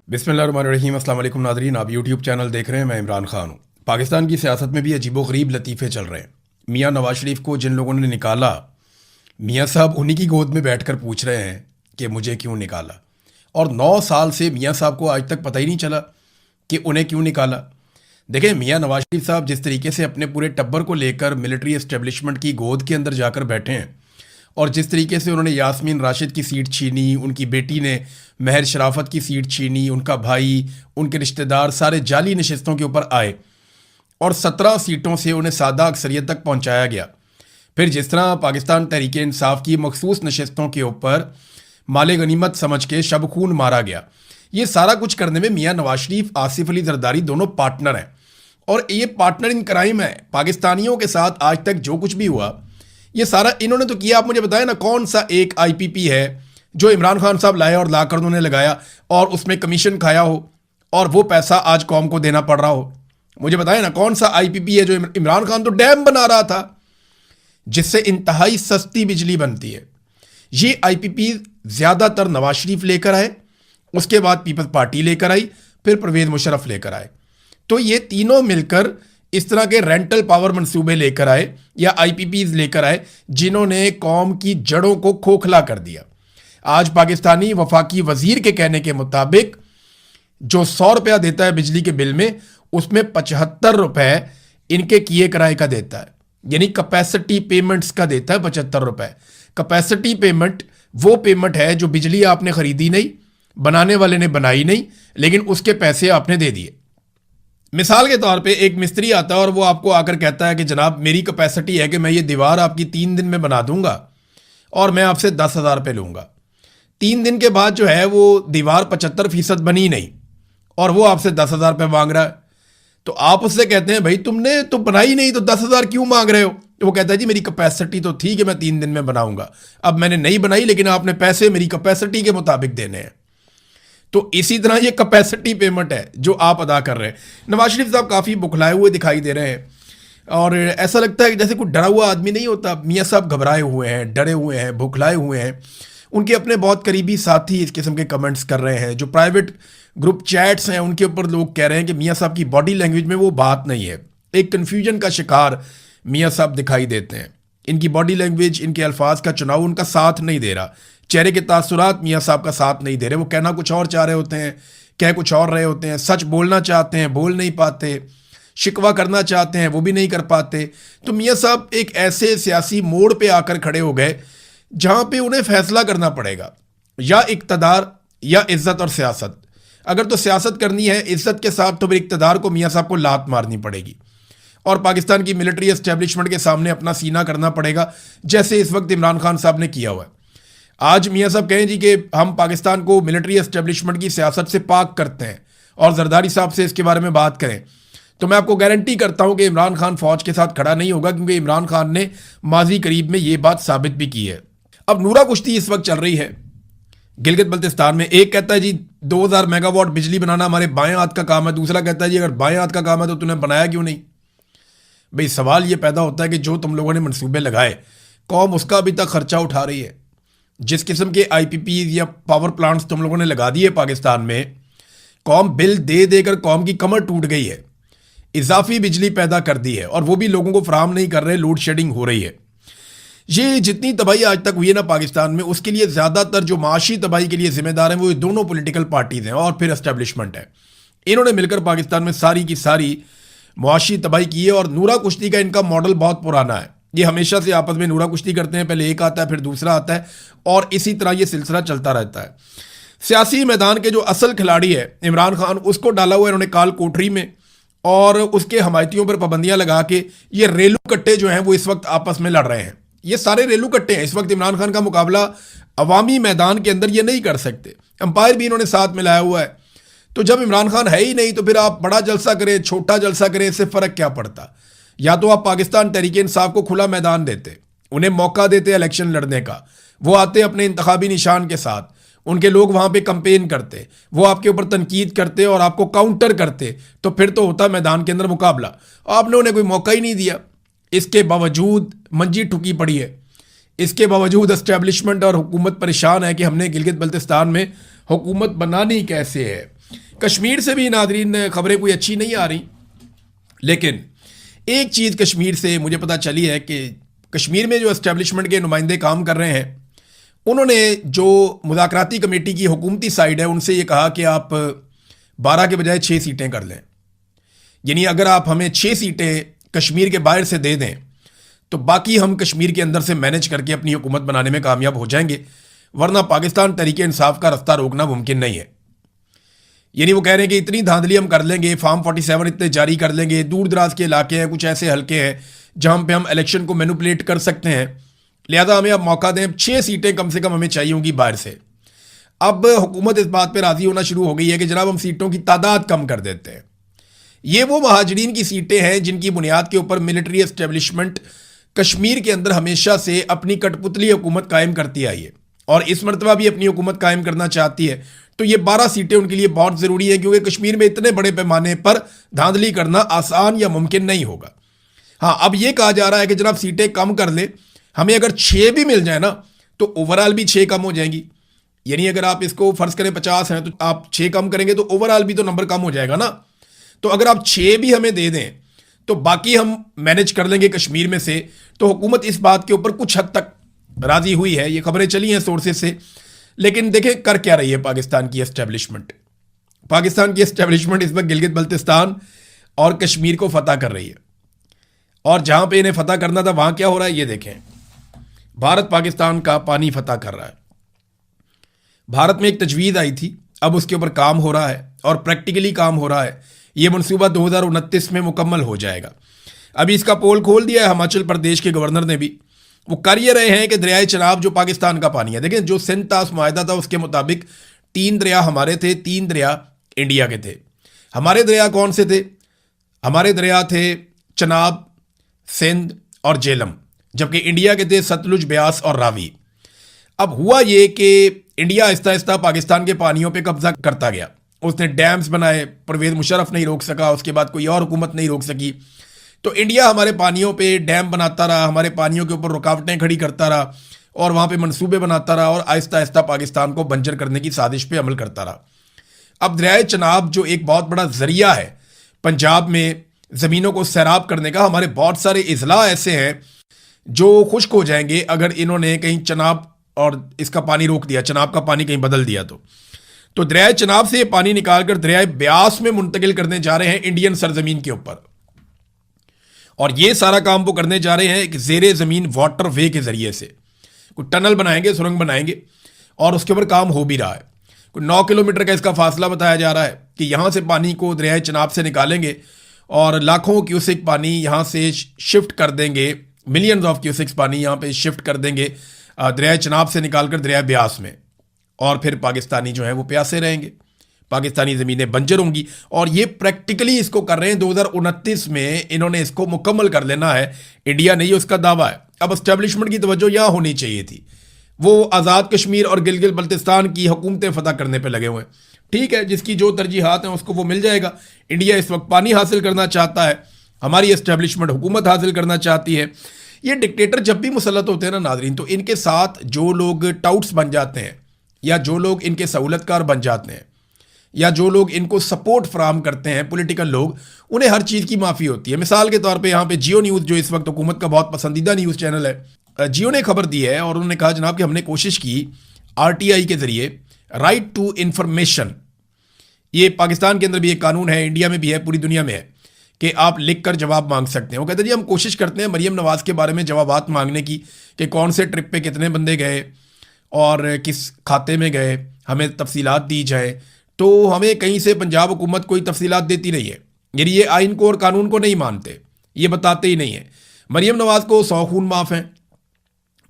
बिस्मिल्लाहिर्रहमानिर्रहीम। अस्सलाम वालेकुम नाज़रीन, आप यूट्यूब चैनल देख रहे हैं। मैं इमरान खान हूँ। पाकिस्तान की सियासत में भी अजीबोगरीब लतीफ़े चल रहे हैं। मियाँ नवाज शरीफ को जिन लोगों ने निकाला, मियाँ साहब उन्हीं की गोद में बैठकर पूछ रहे हैं कि मुझे क्यों निकाला। और 9 साल से मियाँ साहब को आज तक पता ही नहीं चला कि उन्हें क्यों निकाला। देखें, मियाँ नवाज शरीफ साहब जिस तरीके से अपने पूरे टब्बर को लेकर मिलिट्री एस्टेब्लिशमेंट की गोद के अंदर जाकर बैठे हैं और जिस तरीके से उन्होंने यास्मीन राशिद की सीट छीनी, उनकी बेटी ने महर शराफत की सीट छीनी, उनका भाई, उनके रिश्तेदार सारे जाली नशस्तों के ऊपर आए और 17 सीटों से उन्हें सादा अक्सरियत तक पहुंचाया गया। फिर जिस तरह पाकिस्तान तहरीक इंसाफ की मखसूस नशस्तों के ऊपर माले गनीमत समझ के शब खून मारा गया, ये सारा कुछ करने में मियाँ नवाज शरीफ, आसिफ अली जरदारी दोनों पार्टनर हैं और ये पार्टनर इन क्राइम है। पाकिस्तानियों के साथ आज तक जो कुछ भी हुआ ये सारा इन्होंने तो किया। आप मुझे बताएं ना, कौन सा एक आईपीपी है जो इमरान खान साहब लाए और लाकर उन्होंने लगाया और उसमें कमीशन खाया हो और वो पैसा आज कौम को देना पड़ रहा हो? मुझे बताएं ना, कौन सा आईपीपी है जो इमरान खान तो डैम बना रहा था जिससे इंतहाई सस्ती बिजली बनती है। ये आईपीपी ज्यादातर नवाज शरीफ लेकर आए, उसके बाद पीपल्स पार्टी लेकर आई, फिर परवेज मुशर्रफ लेकर आए। तो ये तीनों मिलकर इस तरह के रेंटल पावर मंसूबे लेकर आए या आईपीपीज लेकर आए जिन्होंने कौम की जड़ों को खोखला कर दिया। आज पाकिस्तानी वफाकी वजीर के कहने के मुताबिक जो 100 रुपया देता है बिजली के बिल में, उसमें 75 रुपए इनके किए किराए का देता है, यानी कैपेसिटी पेमेंट्स का देता है 75 रुपए। कैपेसिटी पेमेंट वो पेमेंट है जो बिजली आपने खरीदी नहीं, बनाने वाले ने बनाई नहीं, लेकिन उसके पैसे आपने दे दिए। मिसाल के तौर पे एक मिस्त्री आता है और वो आपको आकर कहता है कि जनाब मेरी कैपेसिटी है कि मैं ये दीवार आपकी 3 दिन में बना दूंगा और मैं आपसे 10,000 रुपये लूंगा। 3 दिन के बाद जो है वो दीवार 75% बनी नहीं और वो आपसे 10,000 रुपये मांग रहा है। तो आप उससे कहते हैं भाई तुमने तो बनाई नहीं तो 10,000 क्यों मांग रहे हो? तो वो कहता है जी मेरी कैपेसिटी तो थी कि मैं 3 दिन में बनाऊंगा, अब मैंने नहीं बनाई लेकिन आपने पैसे मेरी कैपेसिटी के मुताबिक देने हैं। तो इसी तरह ये कैपेसिटी पेमेंट है जो आप अदा कर रहे हैं। नवाज शरीफ साहब काफ़ी बुखलाए हुए दिखाई दे रहे हैं और ऐसा लगता है कि जैसे कोई डरा हुआ आदमी नहीं होता। मियाँ साहब घबराए हुए हैं, डरे हुए हैं, बुखलाए हुए हैं। उनके अपने बहुत करीबी साथी इस किस्म के कमेंट्स कर रहे हैं। जो प्राइवेट ग्रुप चैट्स हैं उनके ऊपर लोग कह रहे हैं कि मियाँ साहब की बॉडी लैंग्वेज में वो बात नहीं है। एक कन्फ्यूजन का शिकार मियाँ साहब दिखाई देते हैं। इनकी बॉडी लैंग्वेज, इनके अल्फाज का चुनाव उनका साथ नहीं दे रहा। चेहरे के तासुरात मियाँ साहब का साथ नहीं दे रहे। वो कहना कुछ और चाह रहे होते हैं, कह कुछ और रहे होते हैं। सच बोलना चाहते हैं, बोल नहीं पाते। शिकवा करना चाहते हैं, वो भी नहीं कर पाते। तो मियाँ साहब एक ऐसे सियासी मोड़ पे आकर खड़े हो गए जहाँ पे उन्हें फैसला करना पड़ेगा, या इक़्तिदार या इज्जत और सियासत। अगर तो सियासत करनी है इज्जत के साथ तो फिर इक़्तिदार को, मियाँ साहब को लात मारनी पड़ेगी और पाकिस्तान की मिलिट्री एस्टेब्लिशमेंट के सामने अपना सीना करना पड़ेगा, जैसे इस वक्त इमरान खान साहब ने किया हुआ है। आज मियाँ साहब कहें जी कि हम पाकिस्तान को मिलिट्री एस्टेब्लिशमेंट की सियासत से पाक करते हैं और जरदारी साहब से इसके बारे में बात करें, तो मैं आपको गारंटी करता हूं कि इमरान खान फौज के साथ खड़ा नहीं होगा, क्योंकि इमरान खान ने माजी करीब में ये बात साबित भी की है। अब नूरा कुश्ती इस वक्त चल रही है गिलगित बल्तिस्तान में। एक कहता है जी 2000 मेगावाट बिजली बनाना हमारे बाएं हाथ का काम है, दूसरा कहता है जी अगर बाएं हाथ का काम है तो तूने बनाया क्यों नहीं? भाई सवाल ये पैदा होता है कि जो तुम लोगों ने मनसूबे लगाए, कौम उसका अभी तक खर्चा उठा रही है। जिस किस्म के आईपीपी या पावर प्लांट्स तुम लोगों ने लगा दिए पाकिस्तान में, कौम बिल दे देकर कौम की कमर टूट गई है। इजाफी बिजली पैदा कर दी है और वो भी लोगों को फराहम नहीं कर रहे, लोड शेडिंग हो रही है। ये जितनी तबाही आज तक हुई है ना पाकिस्तान में, उसके लिए ज़्यादातर जो माशी तबाही के लिए जिम्मेदार हैं वो दोनों पॉलिटिकल पार्टीज हैं और फिर एस्टेब्लिशमेंट है। इन्होंने मिलकर पाकिस्तान में सारी की सारी मुआशी तबाही की है। और नूरा कुश्ती का इनका मॉडल बहुत पुराना है। ये हमेशा से आपस में नूरा कुश्ती करते हैं, पहले एक आता है फिर दूसरा आता है और इसी तरह ये सिलसिला चलता रहता है। सियासी मैदान के जो असल खिलाड़ी है इमरान खान, उसको डाला हुआ इन्होंने काल कोठरी में और उसके हमायतियों पर पाबंदियां लगा के ये रेलू कट्टे जो हैं वो इस वक्त आपस में लड़ रहे हैं। ये सारे रेलू कट्टे हैं। इस वक्त इमरान खान का मुकाबला अवामी मैदान के अंदर ये नहीं कर सकते। अंपायर भी इन्होंने साथ मिलाया हुआ है। तो जब इमरान खान है ही नहीं तो फिर आप बड़ा जलसा करें, छोटा जलसा करें, इससे फर्क क्या पड़ता? या तो आप पाकिस्तान तहरीक इंसाफ को खुला मैदान देते, उन्हें मौका देते इलेक्शन लड़ने का, वो आते अपने इंतखाबी निशान के साथ, उनके लोग वहां पे कंपेन करते, वो आपके ऊपर तनकीद करते और आपको काउंटर करते, तो फिर तो होता मैदान के अंदर मुकाबला। आपने उन्हें कोई मौका ही नहीं दिया। इसके बावजूद मंजी ठुकी पड़ी है। इसके बावजूद एस्टेब्लिशमेंट और हुकूमत परेशान है कि हमने गिलगित बल्तिस्तान में हुकूमत बनानी कैसे है। कश्मीर से भी नादरीन खबरें कोई अच्छी नहीं आ रही, लेकिन एक चीज़ कश्मीर से मुझे पता चली है कि कश्मीर में जो एस्टेब्लिशमेंट के नुमाइंदे काम कर रहे हैं, उन्होंने जो मुज़ाकराती कमेटी की हुकूमती साइड है उनसे ये कहा कि आप 12 के बजाय 6 सीटें कर लें। यानी अगर आप हमें 6 सीटें कश्मीर के बाहर से दे दें तो बाकी हम कश्मीर के अंदर से मैनेज करके अपनी हुकूमत बनाने में कामयाब हो जाएंगे, वरना पाकिस्तान तहरीक इंसाफ का रास्ता रोकना मुमकिन नहीं है। यानी वो कह रहे हैं कि इतनी धांधली हम कर लेंगे, फार्म 47 इतने जारी कर लेंगे, दूर दराज के इलाके हैं, कुछ ऐसे हल्के हैं जहां पे हम इलेक्शन को मैनिपुलेट कर सकते हैं, लिहाजा हमें अब मौका दें, 6 सीटें कम से कम हमें चाहिए होंगी बाहर से। अब हुकूमत इस बात पर राजी होना शुरू हो गई है कि जनाब हम सीटों की तादाद कम कर देते हैं। ये वो महाजरीन की सीटें हैं जिनकी बुनियाद के ऊपर मिलिट्री एस्टेब्लिशमेंट कश्मीर के अंदर हमेशा से अपनी कठपुतली हुकूमत कायम करती आई है और इस मरतबा भी अपनी हुकूमत कायम करना चाहती है। तो ये 12 सीटें उनके लिए बहुत ज़रूरी है, क्योंकि कश्मीर में इतने बड़े पैमाने पर धांधली करना आसान या मुमकिन नहीं होगा। हाँ, अब ये कहा जा रहा है कि जनाब सीटें कम कर ले, हमें अगर 6 भी मिल जाए ना तो ओवरऑल भी 6 कम हो जाएंगी। यानी अगर आप इसको फर्ज करें 50 हैं तो आप 6 कम करेंगे तो ओवरऑल भी तो नंबर कम हो जाएगा ना। तो अगर आप 6 भी हमें दे दें तो बाकी हम मैनेज कर लेंगे कश्मीर में से। तो हुकूमत इस बात के ऊपर कुछ हद तक राजी हुई है, ये खबरें चली हैं सोर्सेज से। लेकिन देखें कर क्या रही है पाकिस्तान की एस्टेब्लिशमेंट। पाकिस्तान की एस्टेब्लिशमेंट इस वक्त गिलगित बल्तिस्तान और कश्मीर को फतह कर रही है, और जहां पे इन्हें फतह करना था वहां क्या हो रहा है ये देखें। भारत पाकिस्तान का पानी फतह कर रहा है। भारत में एक तजवीज़ आई थी, अब उसके ऊपर काम हो रहा है और प्रैक्टिकली काम हो रहा है। ये मनसूबा 2029 में मुकम्मल हो जाएगा। अभी इसका पोल खोल दिया है हिमाचल प्रदेश के गवर्नर ने भी। वो कर ये रहे हैं कि दरियाए चनाब जो पाकिस्तान का पानी है, देखें जो सिंध तास मुआहदा था उसके मुताबिक 3 दरिया हमारे थे, 3 दरिया इंडिया के थे। हमारे दरिया कौन से थे? हमारे दरिया थे चनाब, सिंध और जेलम, जबकि इंडिया के थे सतलुज, ब्यास और रावी। अब हुआ ये कि इंडिया आहिस्ता आहिस्ता पाकिस्तान के पानियों पे कब्जा करता गया। उसने डैम्स बनाए, परवेज मुशर्रफ नहीं रोक सका, उसके बाद कोई और हुकूमत नहीं रोक सकी। तो इंडिया हमारे पानियों पे डैम बनाता रहा, हमारे पानियों के ऊपर रुकावटें खड़ी करता रहा और वहाँ पे मंसूबे बनाता रहा और आहिस्ता आहिस्ता पाकिस्तान को बंजर करने की साजिश पे अमल करता रहा। अब दरियाए चनाब जो एक बहुत बड़ा जरिया है पंजाब में ज़मीनों को सैराब करने का, हमारे बहुत सारे इजला ऐसे हैं जो खुश्क हो जाएंगे अगर इन्होंने कहीं चनाब और इसका पानी रोक दिया, चनाब का पानी कहीं बदल दिया। तो दरियाए चनाब से ये पानी निकालकर दरियाए ब्यास में मुंतकिल करने जा रहे हैं इंडियन सरजमीन के ऊपर। और ये सारा काम वो करने जा रहे हैं एक ज़ेरे ज़मीन वाटर वे के ज़रिए से। कोई टनल बनाएंगे, सुरंग बनाएंगे और उसके ऊपर काम हो भी रहा है। कोई 9 किलोमीटर का इसका फासला बताया जा रहा है कि यहाँ से पानी को दरियाए चनाब से निकालेंगे और लाखों क्यूसिक पानी यहाँ से शिफ्ट कर देंगे, मिलियंस ऑफ क्यूसिक्स पानी यहाँ पे शिफ्ट कर देंगे दरियाए चनाब से निकालकर दरिया ब्यास में, और फिर पाकिस्तानी जो है वो प्यासे रहेंगे, पाकिस्तानी ज़मीनें बंजर होंगी। और ये प्रैक्टिकली इसको कर रहे हैं। 2029 में इन्होंने इसको मुकम्मल कर लेना है। इंडिया नहीं, उसका दावा है। अब एस्टेब्लिशमेंट की तवज्जो यहाँ होनी चाहिए थी। वो आज़ाद कश्मीर और गिलगित बल्तिस्तान की हुकूमतें फतह करने पर लगे हुए हैं। ठीक है, जिसकी जो तरजीहात हैं उसको वो मिल जाएगा। इंडिया इस वक्त पानी हासिल करना चाहता है, हमारी एस्टेब्लिशमेंट हुकूमत हासिल करना चाहती है। ये डिक्टेटर जब भी मुसल्लत होते हैं ना नाज़रीन, तो इनके साथ जो लोग टाउट्स बन जाते हैं या जो लोग इनके सहूलतकार बन जाते हैं या जो लोग इनको सपोर्ट फराहम करते हैं, पॉलिटिकल लोग, उन्हें हर चीज़ की माफ़ी होती है। मिसाल के तौर पे यहाँ पे जियो न्यूज़ जो इस वक्त हुकूमत का बहुत पसंदीदा न्यूज़ चैनल है, जियो ने खबर दी है और उन्होंने कहा जनाब कि हमने कोशिश की RTI के ज़रिए राइट टू इंफॉर्मेशन, ये पाकिस्तान के अंदर भी एक कानून है, इंडिया में भी है, पूरी दुनिया में है कि आप लिख कर जवाब मांग सकते हैं। वो कहते हैं जी हम कोशिश करते हैं मरीम नवाज़ के बारे में जवाबात मांगने की कि कौन से ट्रिप पे कितने बंदे गए और किस खाते में गए, हमें तफसीलात दी जाए। तो हमें कहीं से पंजाब हुकूमत कोई तफसीलात देती नहीं है। यानी ये आइन को और कानून को नहीं मानते, ये बताते ही नहीं है। मरीम नवाज़ को 100 खून माफ़ हैं,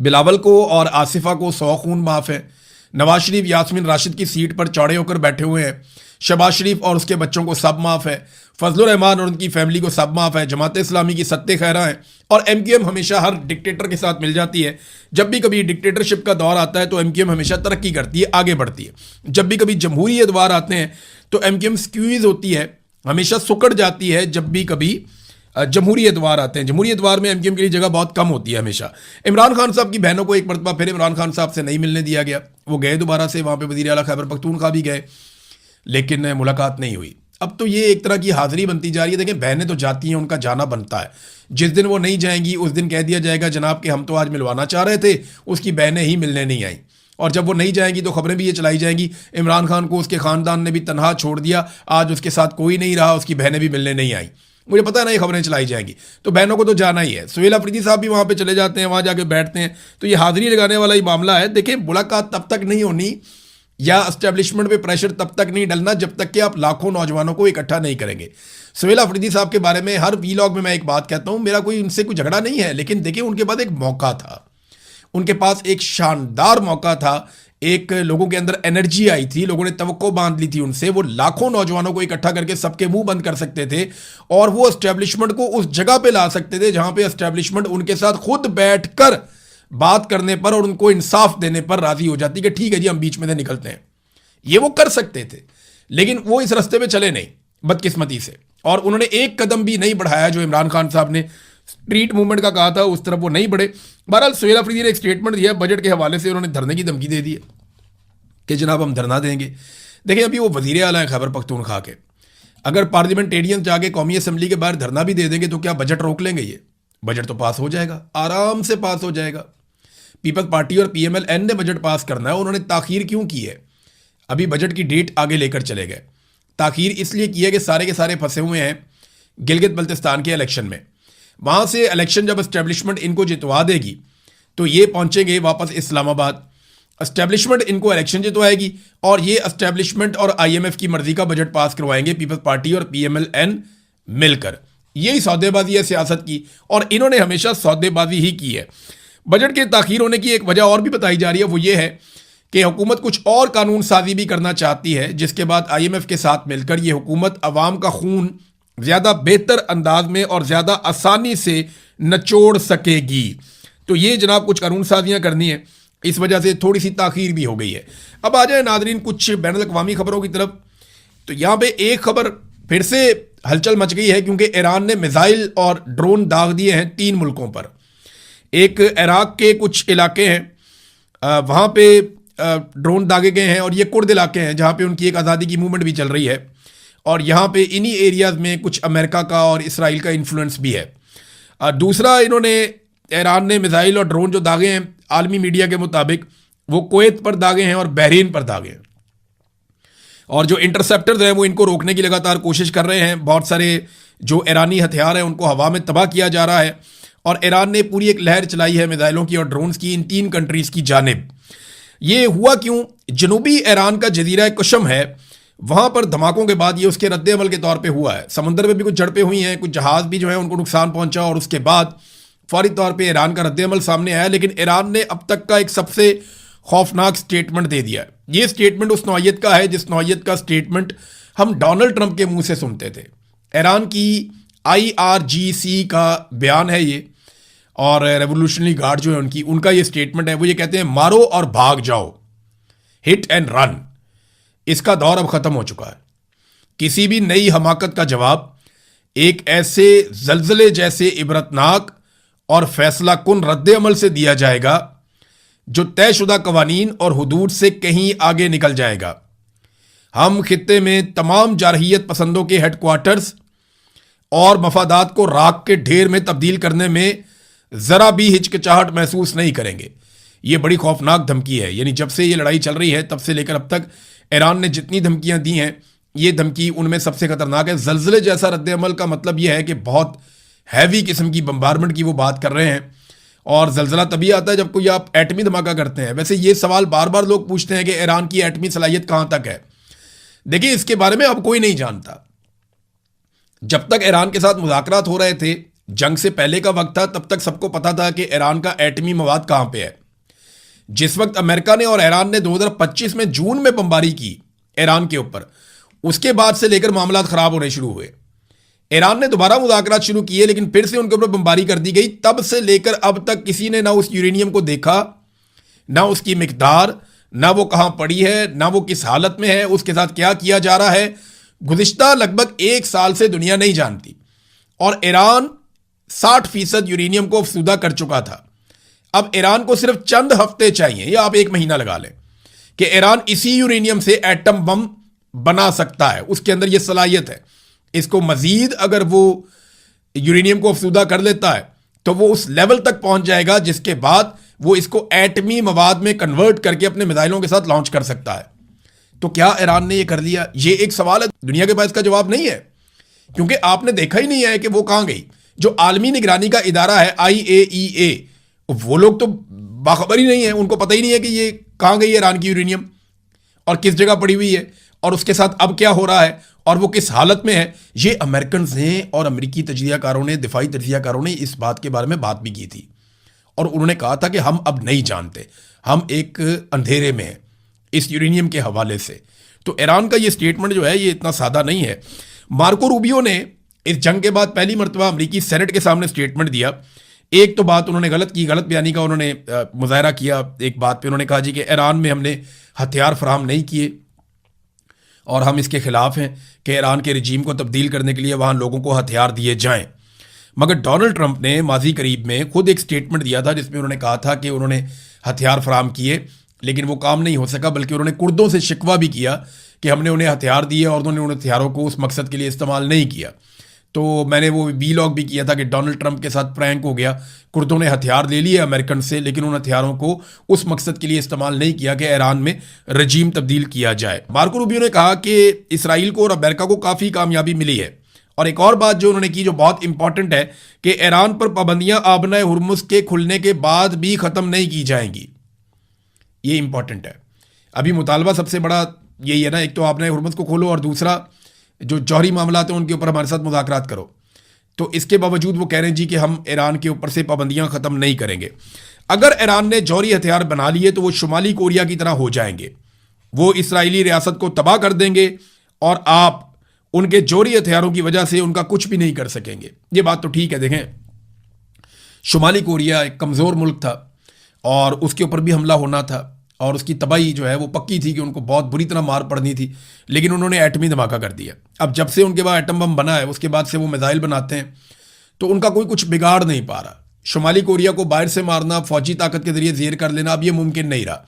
बिलावल को और आसिफा को 100 खून माफ़ है, नवाज शरीफ यास्मीन राशिद की सीट पर चौड़े होकर बैठे हुए हैं, शहबाज शरीफ और उसके बच्चों को सब माफ़ है, फजलुर रहमान और उनकी फैमिली को सब माफ़ है, जमात इस्लामी की सत्ते खैरा है और MQM हमेशा हर डिक्टेटर के साथ मिल जाती है। जब भी कभी डिक्टेटरशिप का दौर आता है तो MQM हमेशा तरक्की करती है, आगे बढ़ती है। जब भी कभी जमहूरी अदवार आते हैं तो MQM स्क्वीज होती है, हमेशा सुकड़ जाती है। जब भी कभी जमहूरी अदवार आते हैं, जमहूरी अदवार में MQM के लिए जगह बहुत कम होती है हमेशा। इमरान खान साहब की बहनों को एक मरतबा फिर इमरान खान साहब से नहीं मिलने दिया गया, वो गए दोबारा से वहाँ पर वज़ीर आला खैबर पख्तूनख्वा भी गए, लेकिन मुलाकात नहीं हुई। अब तो ये एक तरह की हाजिरी बनती जा रही है। देखें, बहनें तो जाती हैं, उनका जाना बनता है। जिस दिन वो नहीं जाएंगी उस दिन कह दिया जाएगा जनाब कि हम तो आज मिलवाना चाह रहे थे, उसकी बहनें ही मिलने नहीं आई। और जब वो नहीं जाएंगी तो खबरें भी ये चलाई जाएंगी इमरान खान को उसके खानदान ने भी तनहा छोड़ दिया, आज उसके साथ कोई नहीं रहा, उसकी बहनें भी मिलने नहीं आई। मुझे पता है ना ये खबरें चलाई जाएंगी, तो बहनों को तो जाना ही है। सुहेल अफरीदी साहब भी वहाँ पे चले जाते हैं, वहाँ जाके बैठते हैं, तो ये हाजिरी लगाने वाला ही मामला है। देखिए, मुलाकात तब तक नहीं होनी या एस्टेब्लिशमेंट पे प्रेशर तब तक नहीं डलना जब तक कि आप लाखों नौजवानों को इकट्ठा नहीं करेंगे। सुहेल अफरीदी साहब के बारे में हर वीलॉग में मैं एक बात कहता हूं, मेरा कोई उनसे कोई झगड़ा नहीं है, लेकिन देखिए उनके पास एक मौका था, उनके पास एक शानदार मौका था, एक लोगों के अंदर एनर्जी आई थी, लोगों ने तवक्को बांध ली थी उनसे, वो लाखों नौजवानों को इकट्ठा करके सबके मुंह बंद कर सकते थे और वो एस्टेब्लिशमेंट को उस जगह पे ला सकते थे जहां पे एस्टेब्लिशमेंट उनके साथ खुद बैठकर बात करने पर और उनको इंसाफ देने पर राजी हो जाती कि ठीक है जी, हम बीच में से निकलते हैं। ये वो कर सकते थे, लेकिन वो इस रास्ते पे चले नहीं, बदकिस्मती से, और उन्होंने एक कदम भी नहीं बढ़ाया जो इमरान खान साहब ने स्ट्रीट मूवमेंट का कहा था, उस तरफ वो नहीं बढ़े। बहरहाल सुहेल अफरीदी ने एक स्टेटमेंट दिया बजट के हवाले से, उन्होंने धरने की धमकी दे दी है कि जनाब हम धरना देंगे। देखिए, अभी वो वजीर आला हैं खैबर पख्तूनख्वा के, अगर पार्लियामेंटेरियन जाके कौमी असम्बली के बाहर धरना भी दे देंगे तो क्या बजट रोक लेंगे? ये बजट तो पास हो जाएगा, आराम से पास हो जाएगा। पीपल्स पार्टी और PMLN ने बजट पास करना है, उन्होंने ताखीर क्यों की है? अभी बजट की डेट आगे लेकर चले गए। ताखीर इसलिए की है कि सारे के सारे फंसे हुए हैं गिलगित बल्तिस्तान के इलेक्शन में। वहाँ से इलेक्शन जब एस्टेब्लिशमेंट इनको जितवा देगी तो ये पहुँचेंगे वापस इस्लामाबाद, एस्टेब्लिशमेंट इनको इलेक्शन जितवाएगी और ये एस्टेब्लिशमेंट और IMF की मर्जी का बजट पास करवाएंगे पीपल्स पार्टी और PMLN मिलकर। यही सौदेबाजी है सियासत की, और इन्होंने हमेशा सौदेबाजी ही की है। बजट के ताखीर होने की एक वजह और भी बताई जा रही है, वो ये है कि हुकूमत कुछ और कानून साजी भी करना चाहती है, जिसके बाद IMF के साथ मिलकर ये हुकूमत अवाम का खून ज़्यादा बेहतर अंदाज में और ज़्यादा आसानी से नचोड़ सकेगी। तो ये जनाब कुछ कानून साजियाँ करनी है, इस वजह से थोड़ी सी ताखीर भी हो गई है। अब आ जाए नाजरीन कुछ बैनुल अक़वामी खबरों की तरफ। तो यहाँ पे एक खबर फिर से हलचल मच गई है, क्योंकि ईरान ने मिसाइल और ड्रोन दाग दिए हैं 3 मुल्कों पर। एक इराक के कुछ इलाके हैं, वहाँ पे ड्रोन दागे गए हैं, और ये कुर्द इलाके हैं जहाँ पे उनकी एक आज़ादी की मूवमेंट भी चल रही है, और यहाँ पे इन्हीं एरियाज़ में कुछ अमेरिका का और इसराइल का इन्फ्लुएंस भी है। दूसरा, इन्होंने ईरान ने मिसाइल और ड्रोन जो दागे हैं आलमी मीडिया के मुताबिक वो कुवैत पर दागे हैं और बहरीन पर दागे हैं, और जो इंटरसेप्टर्स हैं वो इनको रोकने की लगातार कोशिश कर रहे हैं। बहुत सारे जो ईरानी हथियार हैं उनको हवा में तबाह किया जा रहा है, और ईरान ने पूरी एक लहर चलाई है मिसाइलों की और ड्रोन्स की इन 3 कंट्रीज़ की जानिब। ये हुआ क्यों? जनूबी ईरान का जजीरा कशम है, वहाँ पर धमाकों के बाद ये उसके रद्द-ए-अमल के तौर पे हुआ है। समुंदर में भी कुछ झड़पें हुई हैं, कुछ जहाज़ भी जो है उनको नुकसान पहुँचा, और उसके बाद फौरी तौर पे ईरान का रद्द-ए-अमल सामने आया। लेकिन ईरान ने अब तक का एक सबसे खौफनाक स्टेटमेंट दे दिया है। ये स्टेटमेंट उस नौइयत का है जिस नौइयत का स्टेटमेंट हम डोनाल्ड ट्रंप के मुंह से सुनते थे। ईरान की IRGC का बयान है ये, और रेवोल्यूशनरी गार्ड जो है उनका ये स्टेटमेंट है। वो ये कहते हैं मारो और भाग जाओ, हिट एंड रन। इसका दौर अब ख़त्म हो चुका है। किसी भी नई हमाकत का जवाब एक ऐसे जल्जले जैसे इबरतनाक और फैसला कुन रद्द-ए-अमल से दिया जाएगा जो तयशुदा कवानीन और हुदूद से कहीं आगे निकल जाएगा। हम खित्ते में तमाम जारहियत पसंदों के हेडक्वार्टर्स और मफादात को राख के ढेर में तब्दील करने में ज़रा भी हिचकिचाहट महसूस नहीं करेंगे। ये बड़ी खौफनाक धमकी है। यानी जब से ये लड़ाई चल रही है तब से लेकर अब तक ईरान ने जितनी धमकियां दी हैं, ये धमकी उनमें सबसे खतरनाक है। जल्जले जैसा रद्द-ए-अमल का मतलब यह है कि बहुत हैवी किस्म की बम्बारमेंट की वो बात कर रहे हैं, और जल्जला तभी आता है जब कोई आप एटमी धमाका करते हैं। वैसे ये सवाल बार बार लोग पूछते हैं कि ईरान की एटमी सलाहियत कहाँ तक है। देखिए, इसके बारे में अब कोई नहीं जानता। जब तक ईरान के साथ मुज़ाकरात हो रहे थे, जंग से पहले का वक्त था, तब तक सबको पता था कि ईरान का एटमी मवाद कहाँ पे है। जिस वक्त अमेरिका ने और ईरान ने 2025 में जून में बमबारी की ईरान के ऊपर, उसके बाद से लेकर मामला खराब होने शुरू हुए। ईरान ने दोबारा मुज़ाकरात शुरू किए, लेकिन फिर से उनके ऊपर बमबारी कर दी गई। तब से लेकर अब तक किसी ने ना उस यूरेनियम को देखा, ना उसकी मिकदार, ना वो कहाँ पड़ी है, ना वो किस हालत में है, उसके साथ क्या किया जा रहा है, गुज़िश्ता लगभग 1 साल से दुनिया नहीं जानती। और ईरान 60% यूरेनियम को अफसूदा कर चुका था। अब ईरान को सिर्फ चंद हफ्ते चाहिए, या आप 1 महीना लगा लें, कि ईरान इसी यूरेनियम से एटम बम बना सकता है, उसके अंदर ये सलाहियत है। इसको मजीद अगर वो यूरेनियम को अफसूदा कर लेता है तो वो उस लेवल तक पहुंच जाएगा जिसके बाद वो इसको एटमी मवाद में कन्वर्ट करके अपने मिसाइलों के साथ लॉन्च कर सकता है। तो क्या ईरान ने ये कर लिया? ये एक सवाल है, दुनिया के पास इसका जवाब नहीं है, क्योंकि आपने देखा ही नहीं है कि वो कहां गई। जो आलमी निगरानी का इदारा है IAEA, वो लोग तो बाखबर ही नहीं है, उनको पता ही नहीं है कि ये कहां गई है ईरान की यूरेनियम और किस जगह पड़ी हुई है और उसके साथ अब क्या हो रहा है और वो किस हालत में है। ये अमेरिकन ने और अमेरिकी तजियाकारों ने, दिफाई तजियाकारों ने इस बात के बारे में बात भी की थी और उन्होंने कहा था कि हम अब नहीं जानते, हम एक अंधेरे में हैं इस यूरेनियम के हवाले से। तो ईरान का ये स्टेटमेंट जो है ये इतना सादा नहीं है। मार्को रूबियो ने इस जंग के बाद पहली मरतबा अमेरिकी सेनेट के सामने स्टेटमेंट दिया। एक तो बात उन्होंने गलत की, गलत बयानी का उन्होंने मुजाहरा किया। एक बात पे उन्होंने कहा जी कि ईरान में हमने हथियार फराहम नहीं किए और हम इसके खिलाफ हैं कि ईरान के रजीम को तब्दील करने के लिए वहाँ लोगों को हथियार दिए जाएं। मगर डोनाल्ड ट्रंप ने माजी करीब में खुद एक स्टेटमेंट दिया था जिसमें उन्होंने कहा था कि उन्होंने हथियार फराहम किए लेकिन वो काम नहीं हो सका, बल्कि उन्होंने कुर्दों से शिकवा भी किया कि हमने उन्हें हथियार दिए और उन्होंने उन हथियारों को उस मकसद के लिए इस्तेमाल नहीं किया। तो मैंने वो वीलॉग भी किया था कि डोनाल्ड ट्रंप के साथ प्रैंक हो गया, कुर्दों ने हथियार ले लिए अमेरिकन से लेकिन उन हथियारों को उस मकसद के लिए इस्तेमाल नहीं किया कि ईरान में रजीम तब्दील किया जाए। मार्को रूबियो ने कहा कि इसराइल को और अमेरिका को काफ़ी कामयाबी मिली है। और एक और बात जो उन्होंने की जो बहुत इंपॉर्टेंट है कि ईरान पर पाबंदियां आबना हुर्मुज़ के खुलने के बाद भी ख़त्म नहीं की जाएंगी। ये इंपॉर्टेंट है। अभी मुतालबा सबसे बड़ा यही है ना, एक तो आपने हुर्मुज़ को खोलो और दूसरा जो जौहरी मामला हैं उनके ऊपर हमारे साथ मुज़ाकरात करो। तो इसके बावजूद वो कह रहे हैं जी कि हम ईरान के ऊपर से पाबंदियां ख़त्म नहीं करेंगे। अगर ईरान ने जौहरी हथियार बना लिए तो वो शुमाली कोरिया की तरह हो जाएंगे, वो इसराइली रियासत को तबाह कर देंगे और आप उनके जौहरी हथियारों की वजह से उनका कुछ भी नहीं कर सकेंगे। ये बात तो ठीक है। देखें, शुमाली कोरिया एक कमज़ोर मुल्क था और उसके ऊपर भी हमला होना था और उसकी तबाही जो है वो पक्की थी कि उनको बहुत बुरी तरह मार पड़नी थी, लेकिन उन्होंने एटमी धमाका कर दिया। अब जब से उनके बाद एटम बम बना है उसके बाद से वो मिसाइल बनाते हैं तो उनका कोई कुछ बिगाड़ नहीं पा रहा। शुमाली कोरिया को बाहर से मारना, फौजी ताकत के जरिए ज़ेर कर लेना अब ये मुमकिन नहीं रहा।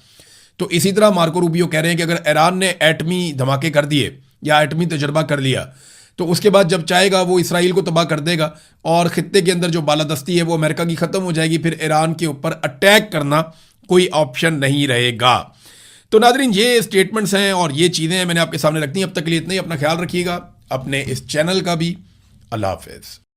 तो इसी तरह मार्को रूबियो कह रहे हैं कि अगर ईरान ने एटमी धमाके कर दिए या एटमी तजर्बा कर लिया तो उसके बाद जब चाहेगा वो इसराइल को तबाह कर देगा और ख़ित्ते के अंदर जो बालादस्ती है वो अमेरिका की ख़त्म हो जाएगी। फिर ईरान के ऊपर अटैक करना कोई ऑप्शन नहीं रहेगा। तो नादरीन, ये स्टेटमेंट्स हैं और ये चीज़ें मैंने आपके सामने रखती हैं। अब तक के लिए इतना ही। अपना ख्याल रखिएगा, अपने इस चैनल का भी। अल्लाह हाफ़िज़।